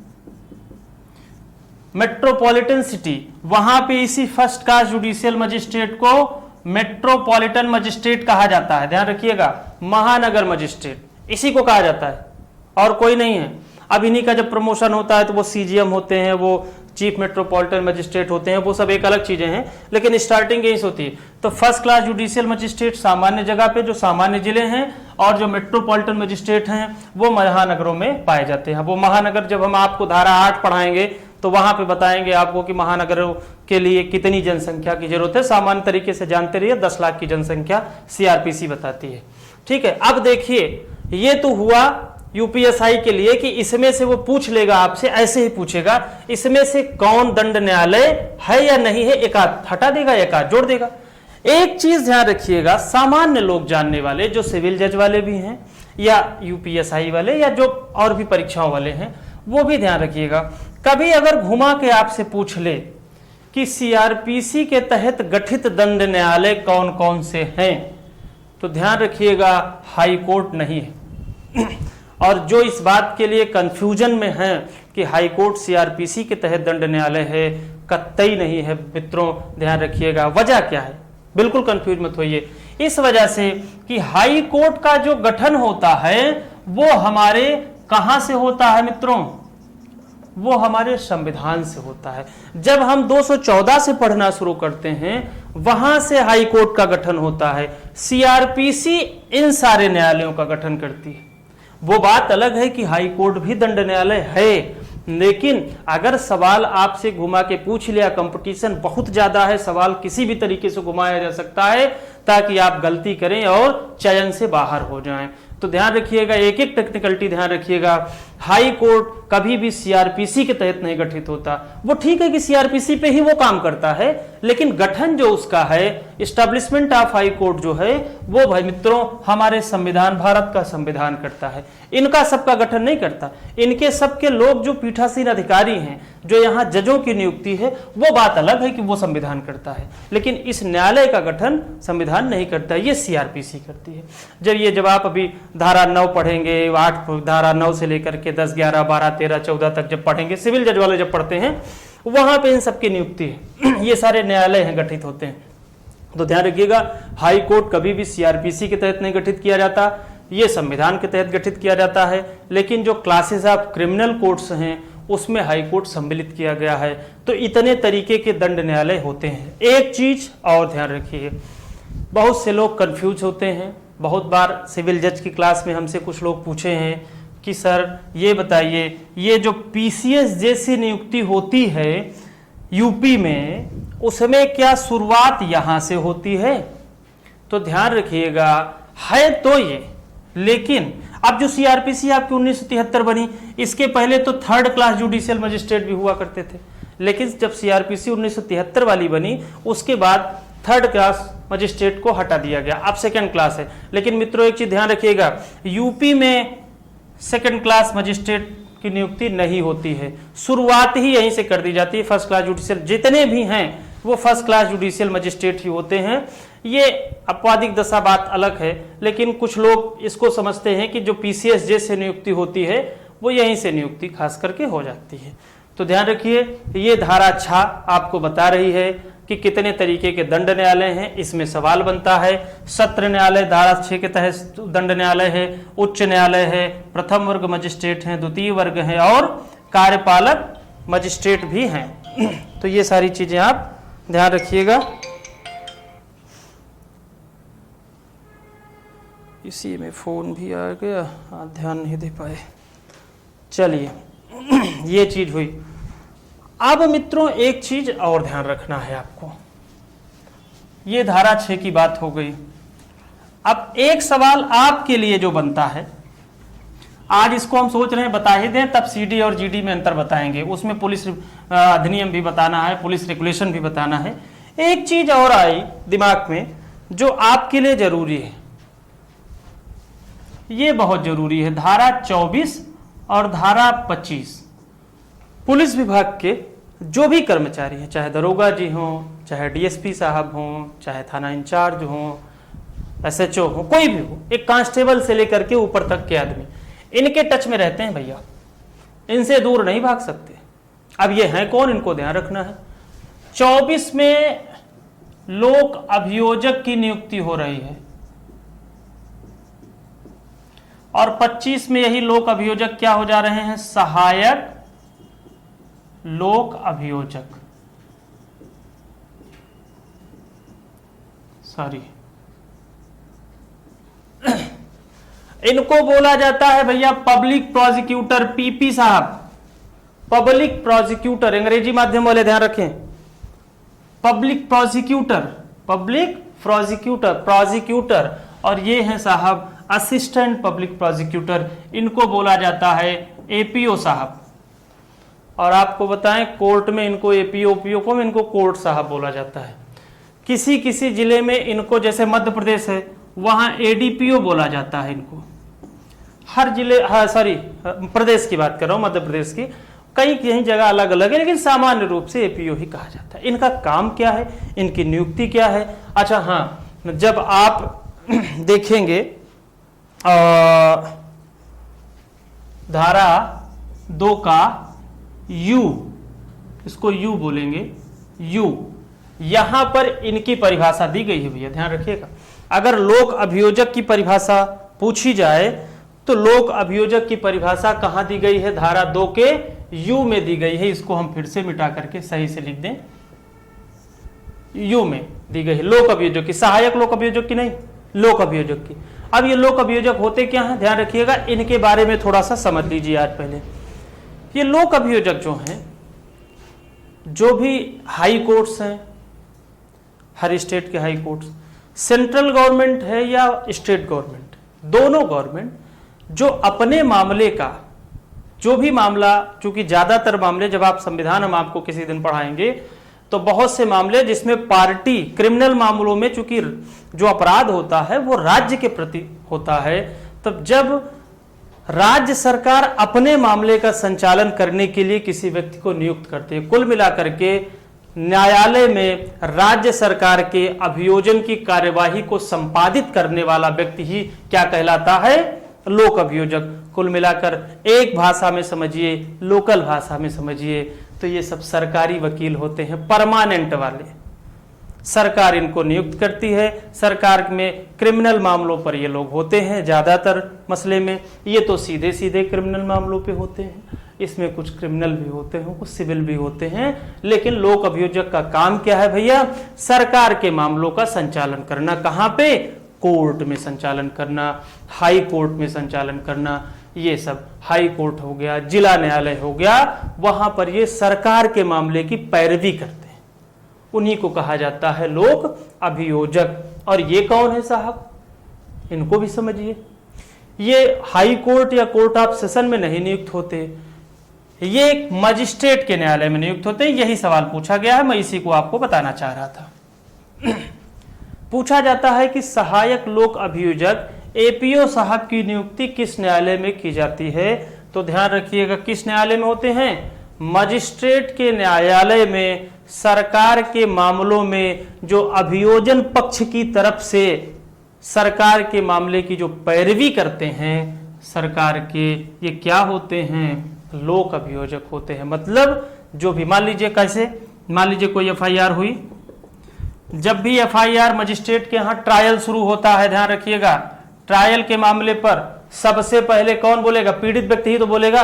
[SPEAKER 1] मेट्रोपॉलिटन सिटी, वहां पे इसी फर्स्ट क्लास जुडिशियल मजिस्ट्रेट को मेट्रोपॉलिटन मजिस्ट्रेट कहा जाता है। ध्यान रखिएगा, महानगर मजिस्ट्रेट इसी को कहा जाता है, और कोई नहीं है। अब इन्हीं का जब प्रमोशन होता है तो वो सीजीएम होते हैं, वो चीफ मेट्रोपॉलिटन मजिस्ट्रेट होते हैं, वो सब एक अलग चीजें हैं, लेकिन स्टार्टिंग यही होती है। तो फर्स्ट क्लास जुडिशियल मजिस्ट्रेट सामान्य जगह पे, जो सामान्य जिले हैं, और जो मेट्रोपॉलिटन मजिस्ट्रेट हैं वो महानगरों में पाए जाते हैं। वो महानगर जब हम आपको धारा 8 पढ़ाएंगे तो वहां पे बताएंगे आपको कि महानगरों के लिए कितनी जनसंख्या की जरूरत है। सामान्य तरीके से जानते रहिए, 10 लाख की जनसंख्या सीआरपीसी बताती है। ठीक है, अब देखिए, ये तो हुआ यूपीएसआई के लिए कि इसमें से वो पूछ लेगा आपसे, ऐसे ही पूछेगा, इसमें से कौन दंड न्यायालय है या नहीं है, एक आध हटा देगा, एक आध जोड़ देगा। एक चीज ध्यान रखिएगा, सामान्य लोग जानने वाले, जो सिविल जज वाले भी हैं या यूपीएसआई वाले या जो और भी परीक्षाओं वाले हैं वो भी ध्यान रखिएगा। कभी अगर घुमा के आपसे पूछ ले कि सीआरपीसी के तहत गठित दंड न्यायालय कौन कौन से हैं, तो ध्यान रखिएगा हाई कोर्ट नहीं है। और जो इस बात के लिए कंफ्यूजन में है कि हाई कोर्ट सीआरपीसी के तहत दंड न्यायालय है, कतई नहीं है मित्रों, ध्यान रखिएगा। वजह क्या है, बिल्कुल कंफ्यूज मत होइए। इस वजह से कि हाई कोर्ट का जो गठन होता है वो हमारे कहां से होता है मित्रों, वो हमारे संविधान से होता है। जब हम 214 से पढ़ना शुरू करते हैं वहां से हाई कोर्ट का गठन होता है। सीआरपीसी इन सारे न्यायालयों का गठन करती है। वो बात अलग है कि हाई कोर्ट भी दंड न्यायालय है, लेकिन अगर सवाल आपसे घुमा के पूछ लिया, कंपटीशन बहुत ज्यादा है, सवाल किसी भी तरीके से घुमाया जा सकता है ताकि आप गलती करें और चयन से बाहर हो जाएं। तो ध्यान रखिएगा, एक एक टेक्निकलिटी ध्यान रखिएगा। हाई कोर्ट कभी भी सीआरपीसी के तहत नहीं गठित होता। वो ठीक है कि सीआरपीसी पे ही वो काम करता है, लेकिन गठन जो उसका है, एस्टैब्लिशमेंट ऑफ हाई कोर्ट जो है, वो भाई मित्रों हमारे संविधान, भारत का संविधान करता है। इनका सबका गठन नहीं करता। इनके सबके लोग जो पीठासीन अधिकारी हैं, जो यहाँ जजों की नियुक्ति है, वो बात अलग है कि वो संविधान करता है, लेकिन इस न्यायालय का गठन संविधान नहीं करता, ये सीआरपीसी करती है। जब आप अभी धारा 9 पढ़ेंगे, 8 धारा 9 से लेकर के 10, 11, 12, 13, 14 तक जब पढ़ेंगे, सिविल जज वाले जब पढ़ते हैं, वहां पे इन सबकी नियुक्ति है। ये सारे न्यायालय हैं गठित होते हैं। तो ध्यान रखिएगा, हाई कोर्ट कभी भी सीआरपीसी के तहत नहीं गठित किया जाता, ये संविधान के तहत गठित किया जाता है। लेकिन जो क्लासेस ऑफ क्रिमिनल कोर्ट्स हैं उसमें हाई कोर्ट सम्मिलित किया गया है। तो इतने तरीके के दंड न्यायालय होते हैं। एक चीज और ध्यान रखिए, बहुत से लोग कंफ्यूज होते हैं। बहुत बार सिविल जज की क्लास में हमसे कुछ लोग पूछे हैं कि सर ये बताइए, ये जो पीसीएस जैसी नियुक्ति होती है यूपी में, उसमें क्या शुरुआत यहां से होती है? तो ध्यान रखिएगा, है तो ये, लेकिन अब जो सीआरपीसी आपकी 1973 बनी, इसके पहले तो थर्ड क्लास जुडिशियल मजिस्ट्रेट भी हुआ करते थे। लेकिन जब सीआरपीसी 1973 वाली बनी, उसके बाद थर्ड क्लास मजिस्ट्रेट को हटा दिया गया, अब सेकंड क्लास है। लेकिन मित्रों एक चीज ध्यान रखिएगा, यूपी में सेकंड क्लास मजिस्ट्रेट की नियुक्ति नहीं होती है, शुरुआत ही यहीं से कर दी जाती है। फर्स्ट क्लास जुडिशियल जितने भी हैं वो फर्स्ट क्लास जुडिशियल मजिस्ट्रेट ही होते हैं। ये अपवादिक दशा बात अलग है, लेकिन कुछ लोग इसको समझते हैं कि जो पीसीएस जैसे नियुक्ति होती है वो यहीं से नियुक्ति खास करके हो जाती है। तो ध्यान रखिए, ये धारा 6 आपको बता रही है कि कितने तरीके के दंड न्यायालय हैं। इसमें सवाल बनता है, सत्र न्यायालय धारा 6 के तहत दंड न्यायालय है, उच्च न्यायालय है, प्रथम वर्ग मजिस्ट्रेट हैं, द्वितीय वर्ग है और कार्यपालक मजिस्ट्रेट भी हैं। तो ये सारी चीजें आप ध्यान रखिएगा। इसी में फोन भी आ गया, ध्यान नहीं दे पाए। चलिए ये चीज हुई। अब मित्रों एक चीज और ध्यान रखना है आपको, ये धारा 6 की बात हो गई। अब एक सवाल आपके लिए जो बनता है, आज इसको हम सोच रहे हैं बता ही दें, तब सीडी और जीडी में अंतर बताएंगे, उसमें पुलिस अधिनियम भी बताना है, पुलिस रेगुलेशन भी बताना है। एक चीज और आई दिमाग में जो आपके लिए जरूरी है, ये बहुत जरूरी है। धारा 24 और धारा 25, पुलिस विभाग के जो भी कर्मचारी हैं, चाहे दरोगा जी हों, चाहे डीएसपी साहब हों, चाहे थाना इंचार्ज हों, एसएचओ हो, कोई भी हो, एक कांस्टेबल से लेकर के ऊपर तक के आदमी इनके टच में रहते हैं भैया, इनसे दूर नहीं भाग सकते। अब ये हैं कौन, इनको ध्यान रखना है। 24 में लोक अभियोजक की नियुक्ति हो रही है और 25 में यही लोक अभियोजक क्या हो जा रहे हैं, सहायक लोक अभियोजक, सॉरी इनको बोला जाता है भैया पब्लिक प्रोसिक्यूटर, पीपी साहब, पब्लिक प्रोसिक्यूटर, अंग्रेजी माध्यम वाले ध्यान रखें, public prosecutor, public prosecutor, prosecutor, और ये है साहब असिस्टेंट पब्लिक प्रोसिक्यूटर, इनको बोला जाता है एपीओ साहब। और आपको बताएं कोर्ट में इनको एपीओ ओपीओ को इनको कोर्ट साहब बोला जाता है। किसी किसी जिले में इनको, जैसे मध्य प्रदेश है, वहां एडीपीओ बोला जाता है इनको। हर जिले, हाँ सॉरी प्रदेश की बात कर रहा हूँ, मध्य प्रदेश की, कई कई जगह अलग अलग है, लेकिन सामान्य रूप से एपीओ ही कहा जाता है। इनका काम क्या है, इनकी नियुक्ति क्या है? अच्छा हाँ, जब आप देखेंगे धारा 2 का यू, इसको यू बोलेंगे, यू, यहां पर इनकी परिभाषा दी गई है भैया, ध्यान रखिएगा। अगर लोक अभियोजक की परिभाषा पूछी जाए तो लोक अभियोजक की परिभाषा कहां दी गई है? धारा 2 के यू में दी गई है। इसको हम फिर से मिटा करके सही से लिख दें, यू में दी गई है लोक अभियोजक की, सहायक लोक अभियोजक की नहीं, लोक अभियोजक की। अब ये लोक अभियोजक होते क्या हैं, ध्यान रखिएगा, इनके बारे में थोड़ा सा समझ लीजिए आज पहले। ये लोक अभियोजक जो हैं, जो भी हाई कोर्ट्स हैं, हर स्टेट के हाई कोर्ट्स, सेंट्रल गवर्नमेंट है या स्टेट गवर्नमेंट, दोनों गवर्नमेंट जो अपने मामले का जो भी मामला, चूंकि ज्यादातर मामले, जब आप संविधान हम आपको किसी दिन पढ़ाएंगे, तो बहुत से मामले जिसमें पार्टी, क्रिमिनल मामलों में चूंकि जो अपराध होता है वो राज्य के प्रति होता है, तब जब राज्य सरकार अपने मामले का संचालन करने के लिए किसी व्यक्ति को नियुक्त करती है, कुल मिलाकर के न्यायालय में राज्य सरकार के अभियोजन की कार्यवाही को संपादित करने वाला व्यक्ति ही क्या कहलाता है? लोक अभियोजक। कुल मिलाकर एक भाषा में समझिए, लोकल भाषा में समझिए, तो ये सब सरकारी वकील होते हैं, परमानेंट वाले। सरकार इनको नियुक्त करती है, सरकार में क्रिमिनल मामलों पर ये लोग होते हैं ज्यादातर मसले में। ये तो सीधे सीधे क्रिमिनल मामलों पे होते हैं, इसमें कुछ क्रिमिनल भी होते हैं, कुछ सिविल भी होते हैं, लेकिन लोक अभियोजक का काम क्या है भैया? सरकार के मामलों का संचालन करना। कहां पे? कोर्ट में संचालन करना, हाई कोर्ट में संचालन करना। ये सब हाई कोर्ट हो गया, जिला न्यायालय हो गया, वहां पर ये सरकार के मामले की पैरवी करते हैं, उन्हीं को कहा जाता है लोक अभियोजक। और ये कौन है साहब? इनको भी समझिए, ये हाई कोर्ट या कोर्ट ऑफ सेशन में नहीं नियुक्त होते, ये एक मजिस्ट्रेट के न्यायालय में नियुक्त होते हैं। यही सवाल पूछा गया है, मैं इसी को आपको बताना चाह रहा था। पूछा जाता है कि सहायक लोक अभियोजक एपीओ साहब की नियुक्ति किस न्यायालय में की जाती है? तो ध्यान रखिएगा, किस न्यायालय में होते हैं? मजिस्ट्रेट के न्यायालय में सरकार के मामलों में जो अभियोजन पक्ष की तरफ से सरकार के मामले की जो पैरवी करते हैं सरकार के, ये क्या होते हैं? लोक अभियोजक होते हैं। मतलब जो भी, मान लीजिए कैसे, मान लीजिए कोई एफआईआर हुई, जब भी एफआईआर मजिस्ट्रेट के यहाँ ट्रायल शुरू होता है, ध्यान रखिएगा, ट्रायल के मामले पर सबसे पहले कौन बोलेगा? पीड़ित व्यक्ति ही तो बोलेगा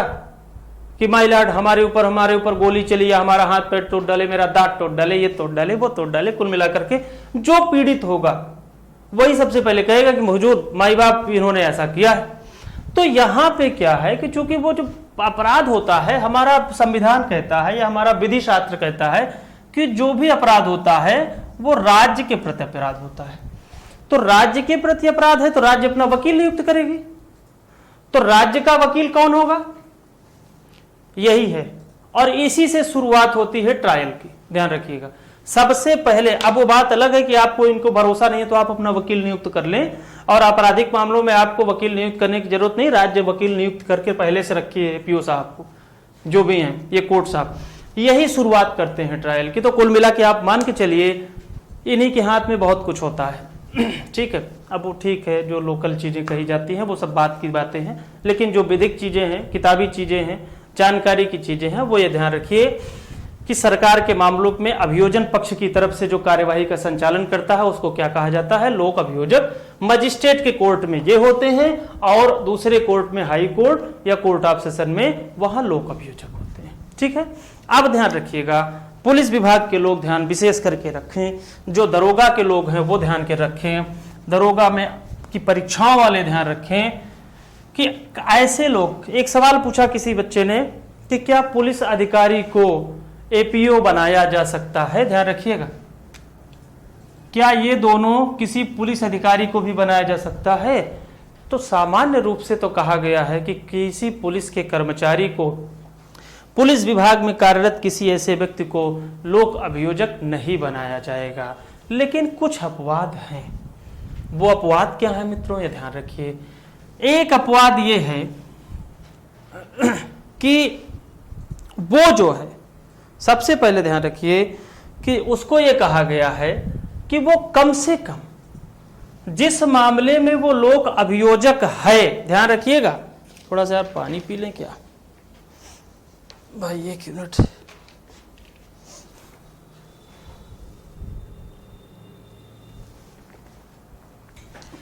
[SPEAKER 1] कि माय लॉर्ड हमारे ऊपर गोली चली, या हमारा हाथ पैर तोड़ डाले, मेरा दांत तोड़ डाले, ये तोड़ डाले, वो तोड़ डाले। कुल मिलाकर के जो पीड़ित होगा वही सबसे पहले कहेगा कि हुजूर माई बाप इन्होंने ऐसा किया है। तो यहां पे क्या है कि चूंकि वो जो अपराध होता है, हमारा संविधान कहता है या हमारा विधि शास्त्र कहता है कि जो भी अपराध होता है वो राज्य के प्रति अपराध होता है। तो राज्य के प्रति अपराध है तो राज्य अपना वकील नियुक्त करेगी। तो राज्य का वकील कौन होगा? यही है, और इसी से शुरुआत होती है ट्रायल की। ध्यान रखिएगा, सबसे पहले, अब वो बात अलग है कि आपको इनको भरोसा नहीं है तो आप अपना वकील नियुक्त कर लें, और आपराधिक मामलों में आपको वकील नियुक्त करने की जरूरत नहीं, राज्य वकील नियुक्त करके पहले से रखिए पीओ साहब को, जो भी हैं ये कोर्ट साहब, यही शुरुआत करते हैं ट्रायल की। तो कुल मिला के आप मान के चलिए इन्हीं के हाथ में बहुत कुछ होता है। ठीक है, अब वो ठीक है, जो लोकल चीजें कही जाती हैं वो सब बात की बातें हैं, लेकिन जो विधिक चीजें हैं, किताबी चीजें हैं, जानकारी की चीजें हैं, वो ये ध्यान रखिए कि सरकार के मामलों में अभियोजन पक्ष की तरफ से जो कार्यवाही का संचालन करता है उसको क्या कहा जाता है? लोक अभियोजक। मजिस्ट्रेट के कोर्ट में ये होते हैं, और दूसरे कोर्ट में, हाई कोर्ट या कोर्ट ऑफ सेशन में, वहां लोक अभियोजक होते हैं। ठीक है, अब ध्यान रखिएगा, पुलिस विभाग के लोग ध्यान विशेष करके रखें, जो दरोगा के लोग हैं वो ध्यान के रखें, दरोगा में की परीक्षाओं वाले ध्यान रखें कि ऐसे लोग, एक सवाल पूछा किसी बच्चे ने कि क्या पुलिस अधिकारी को एपीओ बनाया जा सकता है? ध्यान रखिएगा, क्या ये दोनों किसी पुलिस अधिकारी को भी बनाया जा सकता है? तो सामान्य रूप से तो कहा गया है कि किसी पुलिस के कर्मचारी को, पुलिस विभाग में कार्यरत किसी ऐसे व्यक्ति को लोक अभियोजक नहीं बनाया जाएगा। लेकिन कुछ अपवाद हैं। वो अपवाद क्या है मित्रों, ये ध्यान रखिए। एक अपवाद ये है कि वो जो है, सबसे पहले ध्यान रखिए कि उसको ये कहा गया है कि वो कम से कम जिस मामले में वो लोक अभियोजक है, ध्यान रखिएगा, थोड़ा सा यार पानी पी लें क्या भाई, 1 मिनट।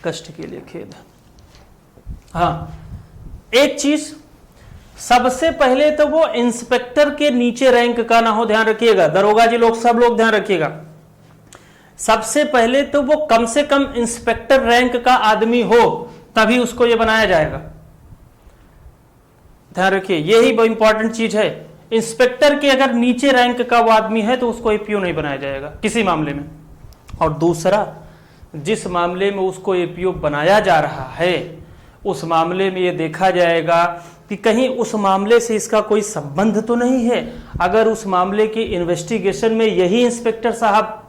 [SPEAKER 1] कष्ट के लिए खेद। हाँ, एक चीज, सबसे पहले तो वो इंस्पेक्टर के नीचे रैंक का ना हो, ध्यान रखिएगा, दरोगा जी लोग, सब लोग ध्यान रखिएगा। सबसे पहले तो वो कम से कम इंस्पेक्टर रैंक का आदमी हो, तभी उसको ये बनाया जाएगा। ध्यान रखिए, यही बहुत इंपॉर्टेंट चीज है। इंस्पेक्टर के अगर नीचे रैंक का वो आदमी है तो उसको एपीओ नहीं बनाया जाएगा किसी मामले में। और दूसरा, जिस मामले में उसको एपीओ बनाया जा रहा है उस मामले में ये देखा जाएगा कि कहीं उस मामले से इसका कोई संबंध तो नहीं है। अगर उस मामले की इन्वेस्टिगेशन में यही इंस्पेक्टर साहब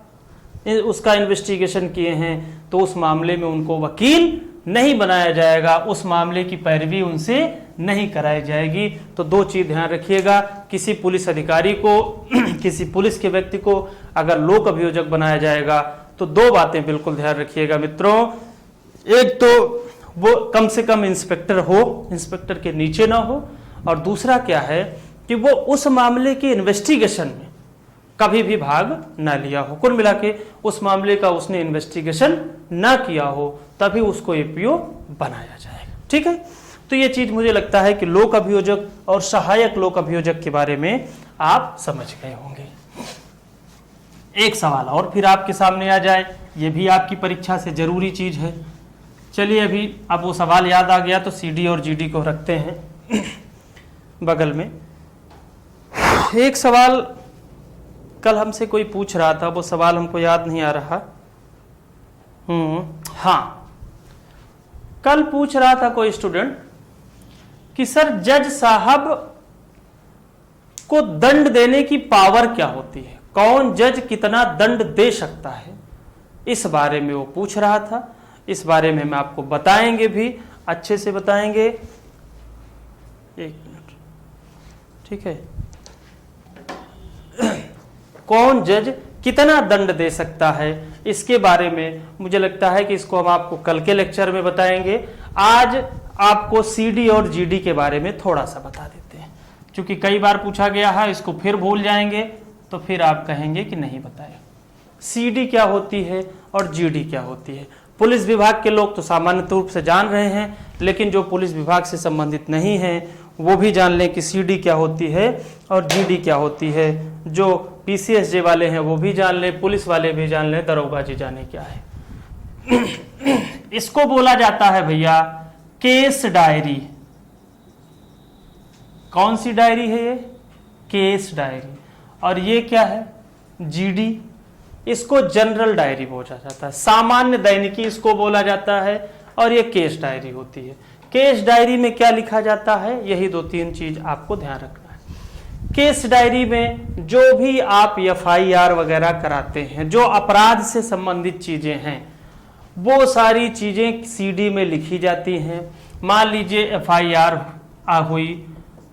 [SPEAKER 1] उसका इन्वेस्टिगेशन किए हैं तो उस मामले में उनको वकील नहीं बनाया जाएगा, उस मामले की पैरवी उनसे नहीं कराई जाएगी। तो दो चीज ध्यान रखिएगा, किसी पुलिस अधिकारी को किसी पुलिस के व्यक्ति को अगर लोक अभियोजक बनाया जाएगा तो दो बातें बिल्कुल ध्यान रखिएगा मित्रों। एक तो वो कम से कम इंस्पेक्टर हो, इंस्पेक्टर के नीचे ना हो, और दूसरा क्या है कि वो उस मामले के इन्वेस्टिगेशन में कभी भी भाग ना लिया हो, कुल मिला के उस मामले का उसने इन्वेस्टिगेशन ना किया हो, तभी उसको एपीओ बनाया जाएगा। ठीक है, तो ये चीज मुझे लगता है कि लोक अभियोजक और सहायक लोक अभियोजक के बारे में आप समझ गए होंगे। एक सवाल और फिर आपके सामने आ जाए, ये भी आपकी परीक्षा से जरूरी चीज है। चलिए, अभी अब वो सवाल याद आ गया तो सीडी और जीडी को रखते हैं बगल में। एक सवाल कल हमसे कोई पूछ रहा था, वो सवाल हमको याद नहीं आ रहा। हाँ, कल पूछ रहा था कोई स्टूडेंट कि सर जज साहब को दंड देने की पावर क्या होती है, कौन जज कितना दंड दे सकता है, इस बारे में वो पूछ रहा था। इस बारे में हम आपको बताएंगे भी, अच्छे से बताएंगे। 1 मिनट, ठीक है। कौन जज कितना दंड दे सकता है, इसके बारे में मुझे लगता है कि इसको हम आपको कल के लेक्चर में बताएंगे। आज आपको सीडी और जीडी के बारे में थोड़ा सा बता देते हैं, क्योंकि कई बार पूछा गया है, इसको फिर भूल जाएंगे तो फिर आप कहेंगे कि नहीं बताया। सीडी क्या होती है और जीडी क्या होती है, पुलिस विभाग के लोग तो सामान्य रूप से जान रहे हैं, लेकिन जो पुलिस विभाग से संबंधित नहीं है वो भी जान लें कि सीडी क्या होती है और जीडी क्या होती है। जो पीसीएसजे वाले हैं वो भी जान लें, पुलिस वाले भी जान लें, दरोगा जी जाने क्या है। इसको बोला जाता है भैया केस डायरी। कौन सी डायरी है ये? Case diary. और ये क्या है? जीडी। इसको जनरल डायरी बोला जाता है, सामान्य दैनिकी इसको बोला जाता है, और ये केस डायरी होती है। केस डायरी में क्या लिखा जाता है, यही 2-3 चीज आपको ध्यान रखना है। केस डायरी में जो भी आप एफआईआर वगैरह कराते हैं, जो अपराध से संबंधित चीजें हैं, वो सारी चीजें सीडी में लिखी जाती हैं। मान लीजिए एफआईआर हुई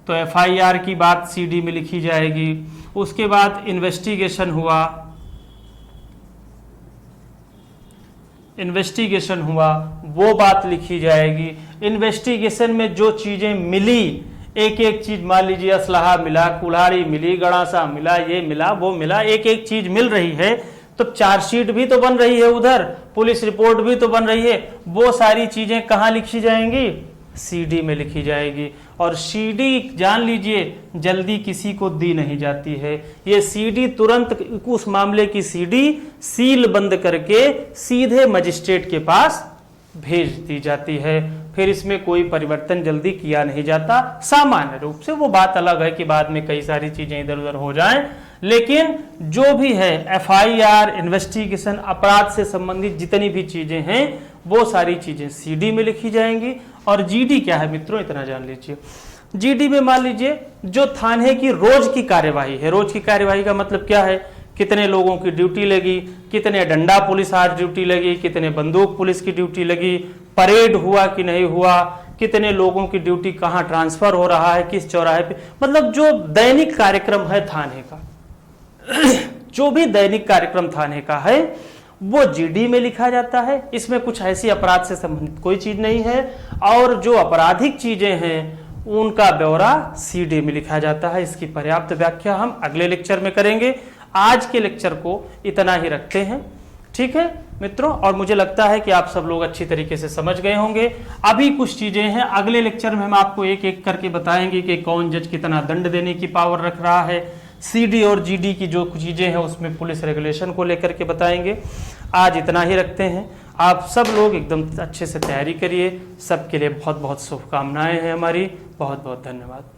[SPEAKER 1] तो एफआईआर की बात सीडी में लिखी जाएगी। उसके बाद इन्वेस्टिगेशन हुआ, इन्वेस्टिगेशन हुआ वो बात लिखी जाएगी। इन्वेस्टिगेशन में जो चीजें मिली, एक एक चीज, मान लीजिए असलहा मिला, कुल्हाड़ी मिली, गड़ासा मिला, ये मिला, वो मिला, एक एक चीज मिल रही है, तो चार्जशीट भी तो बन रही है, उधर पुलिस रिपोर्ट भी तो बन रही है। वो सारी चीजें कहाँ लिखी जाएंगी? सीडी में लिखी जाएगी। और सीडी जान लीजिए जल्दी किसी को दी नहीं जाती है। ये सीडी तुरंत उस मामले की सीडी सील बंद करके सीधे मजिस्ट्रेट के पास भेज दी जाती है। फिर इसमें कोई परिवर्तन जल्दी किया नहीं जाता, सामान्य रूप से। वो बात अलग है कि बाद में कई सारी चीजें इधर उधर हो जाएं, लेकिन जो भी है एफआईआर, इन्वेस्टिगेशन, अपराध से संबंधित जितनी भी चीजें हैं वो सारी चीजें सीडी में लिखी जाएंगी। और जीडी क्या है मित्रों, इतना जान लीजिए। जीडी में मान लीजिए जो थाने की रोज की कार्यवाही है, रोज की कार्यवाही का मतलब क्या है, कितने लोगों की ड्यूटी लगी, कितने डंडा पुलिस आज ड्यूटी लगी, कितने बंदूक पुलिस की ड्यूटी लगी, परेड हुआ कि नहीं हुआ, कितने लोगों की ड्यूटी कहाँ ट्रांसफर हो रहा है, किस चौराहे पे, मतलब जो दैनिक कार्यक्रम है थाने का जो भी दैनिक कार्यक्रम थाने का है वो जीडी में लिखा जाता है। इसमें कुछ ऐसी अपराध से संबंधित कोई चीज नहीं है, और जो आपराधिक चीजें हैं उनका ब्यौरा सीडी में लिखा जाता है। इसकी पर्याप्त व्याख्या हम अगले लेक्चर में करेंगे। आज के लेक्चर को इतना ही रखते हैं, ठीक है मित्रों। और मुझे लगता है कि आप सब लोग अच्छी तरीके से समझ गए होंगे। अभी कुछ चीजें हैं, अगले लेक्चर में हम आपको एक एक करके बताएंगे कि कौन जज कितना दंड देने की पावर रख रहा है। सीडी और जीडी की जो चीजें हैं उसमें पुलिस रेगुलेशन को लेकर के बताएंगे। आज इतना ही रखते हैं। आप सब लोग एकदम अच्छे से तैयारी करिए। सबके लिए बहुत बहुत शुभकामनाएं हैं हमारी। बहुत बहुत धन्यवाद।